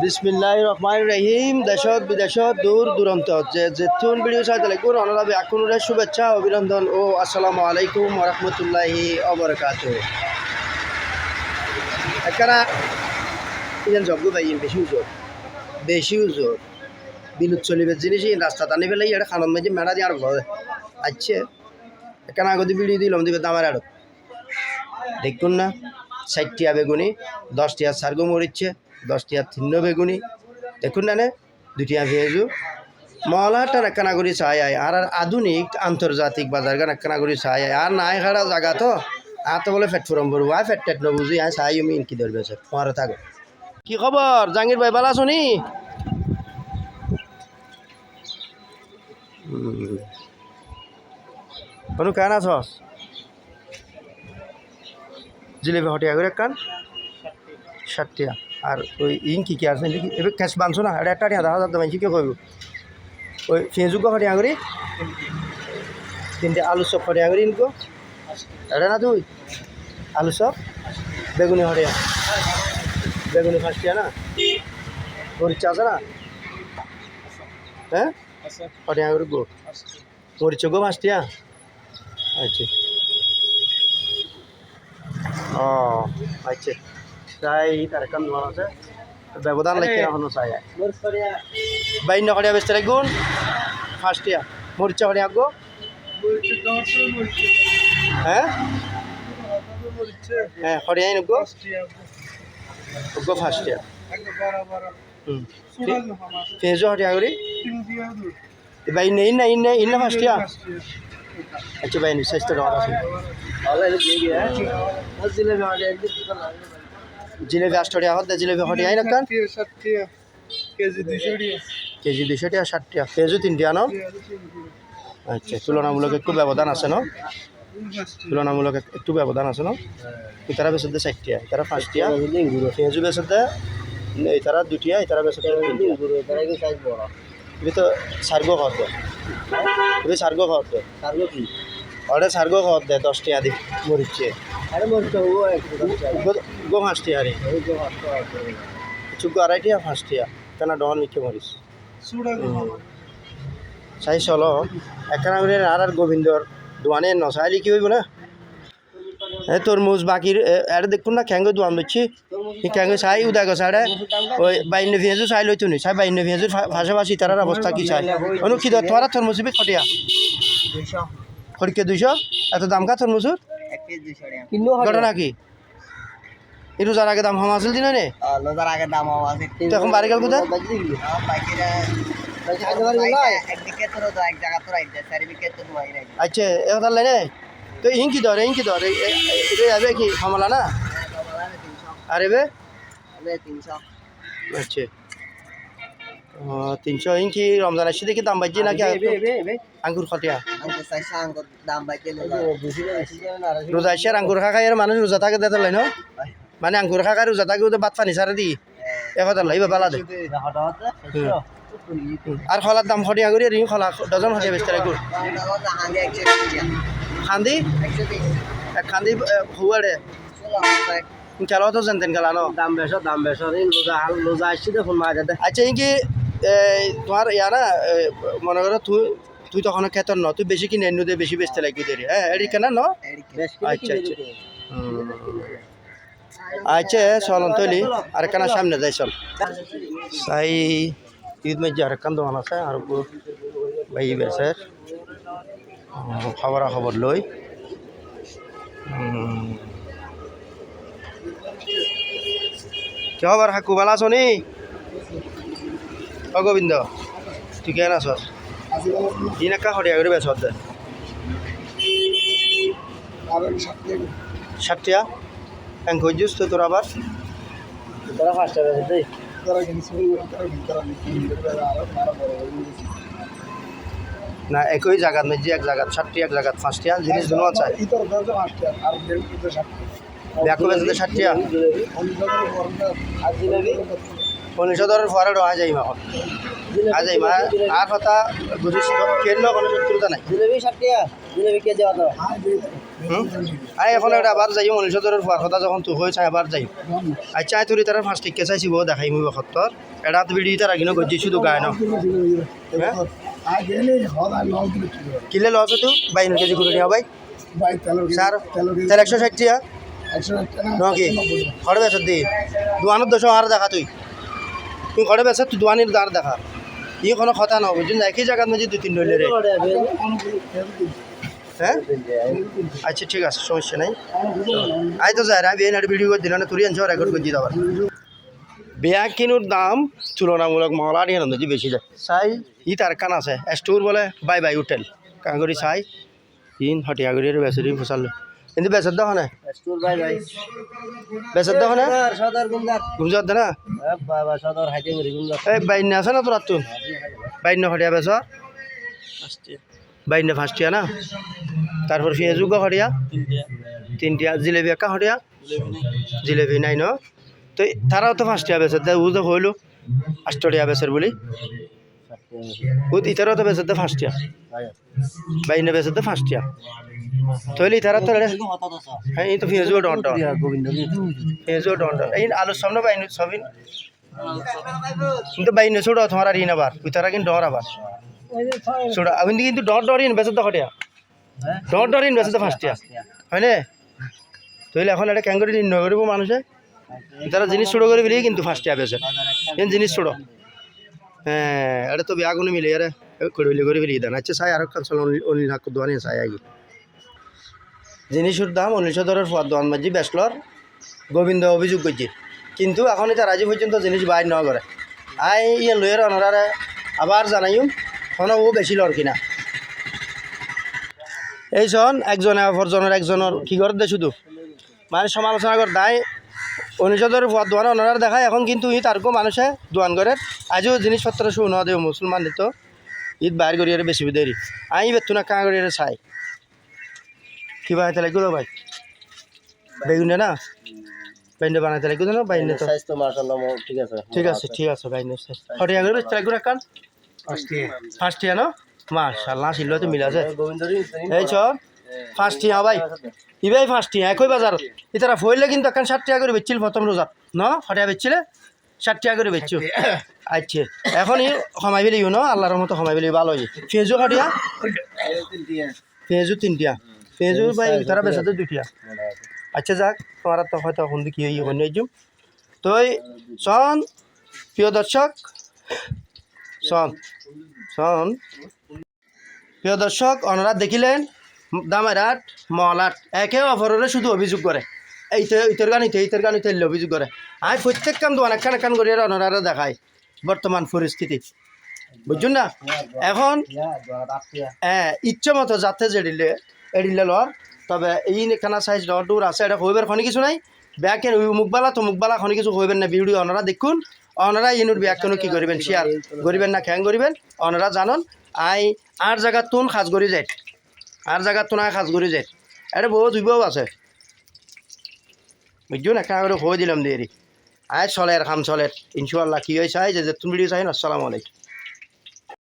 বিসমিল্লাহির রহমানির রহিম। দেশত বিদেশত দূর দূরান্ত যেতুন ভিডিও চাইতে লাগবে অনারাবে আকুনুরের শুভেচ্ছা অভিনন্দন ও আসসালামু আলাইকুম ওয়া রাহমাতুল্লাহি ওয়া বারাকাতুহু। একখানা ইজন জব্দ পাইয়েন বেশি উজোর বিলুত চলিবের জিনিস রাস্তা টানি ফেলাই এটা খানন মাঝে মেড়া দিয়ে আর ঘরে আচ্ছে একখানা আগতে ভিডিও দিলাম দিবে দামার আড়ত দেখুন না 60 টিয়া বেগুনি 10 টিয়া সার্গো মরিচ্ছে 10 টিয়া থিন্ন বেগুনি দেখুন না 2 টিয়া ভেজু মহলাটা একখানা করে চাই আর আধুনিক আন্তর্জাতিক বাজার গান একখানা করে চাই আর নাই খাড়া জায়গা তো আর তো বলে ফেট ফুরম বড় আয় ফেট টেট নবুঝি আয় চাই আমি ইনকি ধরবে স্যার তোমার থাকো কি খবর জাহাঙ্গীর ভাই ভালো আছো নি অনু কেন আছস জিলেবি হটিয়া করে কান 60 টিয়া আর ওই ইন কি আছে এবার ক্যাশ বানছো না এটা একটা টিয়া 10,000 মানছি কি কইব ওই ফেসবুক হটিয়া করে 3টে আলু চপ হটিয়া করে ইনকো এটা না তুই আলু চপ বেগুনি হটিয়া বেগুনি 5 টিয়া না মরিচ আছে না হ্যাঁ হটিয়া করে গো মরিচ গো 5 টিয়া আচ্ছা ও আচ্ছা তাই তার কাম নোয়া আছে ব্যবধান লাগে এখনো চাই বাইন নকরিয়া বেচতে রাখুন 5 টিয়া মরিচা করে আগো হ্যাঁ হ্যাঁ হরিয়াই নগো গো 5 টিয়া ফেজো হরিয়া করি বাইন নেই না ইন্না 5 টিয়া আচ্ছা বাইন স্বাস্থ্য রহমান আছে জিলেবি 8 টাকা হতে জিলেবি হটি আই না কান কেজি 200 টাকা 60 টাকা কেজি 3 টাকা না আচ্ছা তুলনামূলক একটু ব্যবধান আছে না তুলনামূলক একটু ব্যবধান আছে না তারা বেচতে 60 টাকা তারা 5 টাকা কেজি বেচতে এই তারা 2 টাকা এই তারা বেচতে 3 টাকা তারা কি সাইজ বড় এটা তো সার্গো খাওয়াতে এটা সার্গো খাওয়াতে সার্গো কি অর্ডার সার্গো খাওয়াতে 10 টাকা দি মরিচে আরে মরিচ গো 5 টাকা রে চুকো 2.5 টাকা 5 টাকা কেন ডন মিকে মরিচ চাই চলো একখানা করে আর গোবিন্দর দোয়ানে নসাইলি কি হইব না হ্যাঁ তরমুজ বাকির এটা দেখুন না খ্যাঙ্গো দোয়ান দিচ্ছি এই খ্যাঙ্গো চাই উদয় গছাড়ে ওই বাইন্য ভেঁজু চাই লইতো নি চাই বাইন্য ভেঁজুর ভাষাভাষী তারার অবস্থা কি চাই অনু কি দর তোমার তরমুজ বি খটিয়া খড়িকে 200 এত দাম কা তরমুজুর ঘটনা কি এই রোজার আগে দাম হওয়া আসল দিন রে রোজার আগে দাম হওয়া আছে এখন বাড়ি গেল কোথায় আচ্ছা এখন লাইনে তো ইনকি ধরে এটা যাবে কি হামলা না আরে বে 300 আচ্ছা 300 ইনকি রমজান আসছে দেখি দাম বাড়ছে নাকি আঙ্গুর খটিয়া রোজা আসছে আঙ্গুর খা খাই আর মানুষ রোজা থাকে দেখার লাইন মানে আঙ্গুর খা খাই রোজা থাকে বাদ পানি সারে দি 1000 লাইবা বালা দে আর খলার দাম খটিয়া করি রিং খলা ডজন খটিয়া বেচতে রাখো খান্দি এক খান্দি হুয়াড়ে খেলা তো জানতেন খেলা ন দাম বেশ লোজা আসছি দেখুন মা যাতে আচ্ছা ইনকি তোমার ইয়া না মনে করো তুই তখন খেতর ন তুই বেশি কিনে এনে দে বেশি বেচতে লাগবি দেরি হ্যাঁ এডি কেনা ন আচ্ছা আচ্ছা চলন তৈলি আর কেনা সামনে যাই চল সাই ঈদ মধ্যে আর কান দোকান আছে আর ভাই বেসের খবর লই কি খবর হাকু ভালো আছো নি ও গোবিন্দ তুই কেন আছস দিন একা খড়িয়া করে বেছ 60 টাকা এং কইছিস তো তোর আবার তোরা 5 টাকা দেই না একই জায়গা মেজি এক জায়গা 60 এক জায়গা 5 টাকা জিনিস দুনো চাই ব্যাকো বেচতে 60 টাকা আর জিলেবি 1900 ধরে ফরাড আ যাই মা আ যাই মা আর কথা বুঝিস কেন কোনো সত্যতা নাই জিলেবি 60 টাকা জিলেবি কে যাওয়া তো আই এখন এটা আবার যাই মনীষদরের ফুয়ার কথা যখন তুই হয়ে চাই আবার যাই আচ্ছা আই তোর তারা ফার্স্ট টিকে চাইছি বউ দেখাই মুই বখত্তর এটা তো ভিডিও তার আগিনো গজি শুধু গায় না কিলে লস তুই 52 কেজি করে নিয়া ভাই স্যার তেল 160 টিয়া নকি খড়ে বেচত দি দোয়ানোর দশ আর দেখা তুই তুই খড়ে বেচত তুই দোয়ানির দাঁড় দেখা ই কোনো কথা না বুঝুন একই জায়গার মধ্যে 2-3 নইলে রে হ্যাঁ আচ্ছা ঠিক আছে সমস্যা নাই আই তো যাই আমি এই ভিডিও করে দিলাম তুই আনছো রেকর্ড করে দিতে পার ব্যাগ কিনুর দাম তুলনামূলক মহলা দিয়ে নদী বেশি যায় চাই ই তার কান আছে স্টোর বলে বাই বাই হোটেল কাগরি চাই ইন হটিয়াগুড়ি বেসরি ফসালো কিন্তু বেসার দেখো না স্টোর বাই বাই বেসার দেখো না সদর গুমদার ঘুমজাত দে না বাবা সদর হাইতে গরি গুমদার এই বাইন আছে না তোর তুন বাইন হটিয়া বেসর বাইন ফার্স্টিয়া না তারপর পেঁয়াজুগ হটিয়া তিনটিয়া জিলেবি একা হটিয়া জিলেবি নাই ন তো তারাও তো ফার্স্টিয়া বেসর দে ও তো হইলো 8 বেসর বলি ও ইতারাও তো বেসর দে ফার্স্টিয়া বাইন বেসর দে ফার্স্টিয়া তৈলি তারা তো হ্যাঁ এই তো পেঁয়াজুগ ডন ডন পেঁয়াজুগ ডন ডন এই আলুর সামনে বাইন সবিন কিন্তু বাইন ছোট তোমার আর ইন আবার ওই তারা কিন্তু ডর আবার ছোট আমি কিন্তু ডর ডরিন বেসর দে হটিয়া ডর ডরিন বেসর দে ফার্স্টিয়া হয় না তৈলে এখন এটা ক্যাঙ্গরি নির্ণয় করবো মানুষে তারা জিনিস ছোটো করে ফেলি কিন্তু ফার্স্টে বেসে জিনিস ছোটো হ্যাঁ এটা তো বিয়াগুলো মিলে আরে করে ফেলি দেন আচ্ছা চাই আর চল অনিল হাক দোয়ানি চাই আগে জিনিসের দাম 1900 দরের পর দোয়ান মাঝি বেসলর গোবিন্দ অভিযোগ করছে কিন্তু এখন এটা রাজি পর্যন্ত জিনিস বাইর নেওয়া করে আই ইয়ে লইয়ের অনারে আবার জানাইম এখন ও বেশি লর কিনা এই শোন একজনে অপরজনের একজনের কি করে দে শুধু মানে সমালোচনা করে দায় 1900 দরের পর দোয়ান অনারা দেখায় এখন কিন্তু ই তারকো মানুষে দোয়ান করে আজও জিনিসপত্র শুন দেব মুসলমান দিত ঈদ বাইর করি বেশি দেরি আমি বেতু না কাঁ করি চাই কিবা হাতে লাগলো ভাই বেগুনে না বাইনে বানাইতে লাগলো না বাইনে তো সাইজ তো মাশাআল্লাহ ঠিক আছে ঠিক আছে বাইনে হটিয়া করে লাগলো কান ফার্স্ট ইয়ার না মাশাআল্লাহ ছিল তো মিল আছে এই চ ফার্স্ট ইয়ার ভাই ইবাই ফার্স্ট ইয়ার একই বাজার ইতারা ফইলে কিন্তু এখন 60 টাকা করে বেচছিল প্রথম রোজাত ন হটিয়া বেচছিলে 60 টাকা করে বেচছো আচ্ছা এখন ই কমাই ফেলি ন আল্লাহর রহমতে কমাই ফেলি ভালো হই ফেজু হটিয়া ফেজু 3টিয়া ফেজু ভাই তারা বেচাতে 2টিয়া আচ্ছা যাক তোমার তো হয়তো এখন কি হই অন্য যাম তো শোন প্রিয় দর্শক শোন প্রিয় দর্শক ওনারা দেখিলেন দামেরাট মহলাট একে অপরের শুধু অভিযোগ করে এইটার গানিতে অভিযোগ করে আমি প্রত্যেক কাম দোয়ান একখান করি ওনারা দেখায় বর্তমান পরিস্থিতি বুঝছেন না এখন ইচ্ছে মতো যাতে এড়িলে লর তবে এই খানা সাইজ দূর আছে এটা হইবার খনি কিছু নাই ব্যাকেন মুখবালা তো মুখবালা খনি কিছু হইবেন না ভিডিও ওনারা দেখুন ওনারা ইনুর ব্যাকেন কি করবেন শেয়ার করবেন না খ্যাং করবেন ওনারা জানন আই আর জায়গা তুন সাজ করি যায় আর জায়গা তো না সাজ করি যায় এটা বহুত উইবাও আছে বুঝছো না কেন করে হয়ে দিলাম দেরি আয় চলের খাম চলের ইনশাল্লাহ কি হয়েছে যে তুমি ভিডিও চাই না আসসালামু আলাইকুম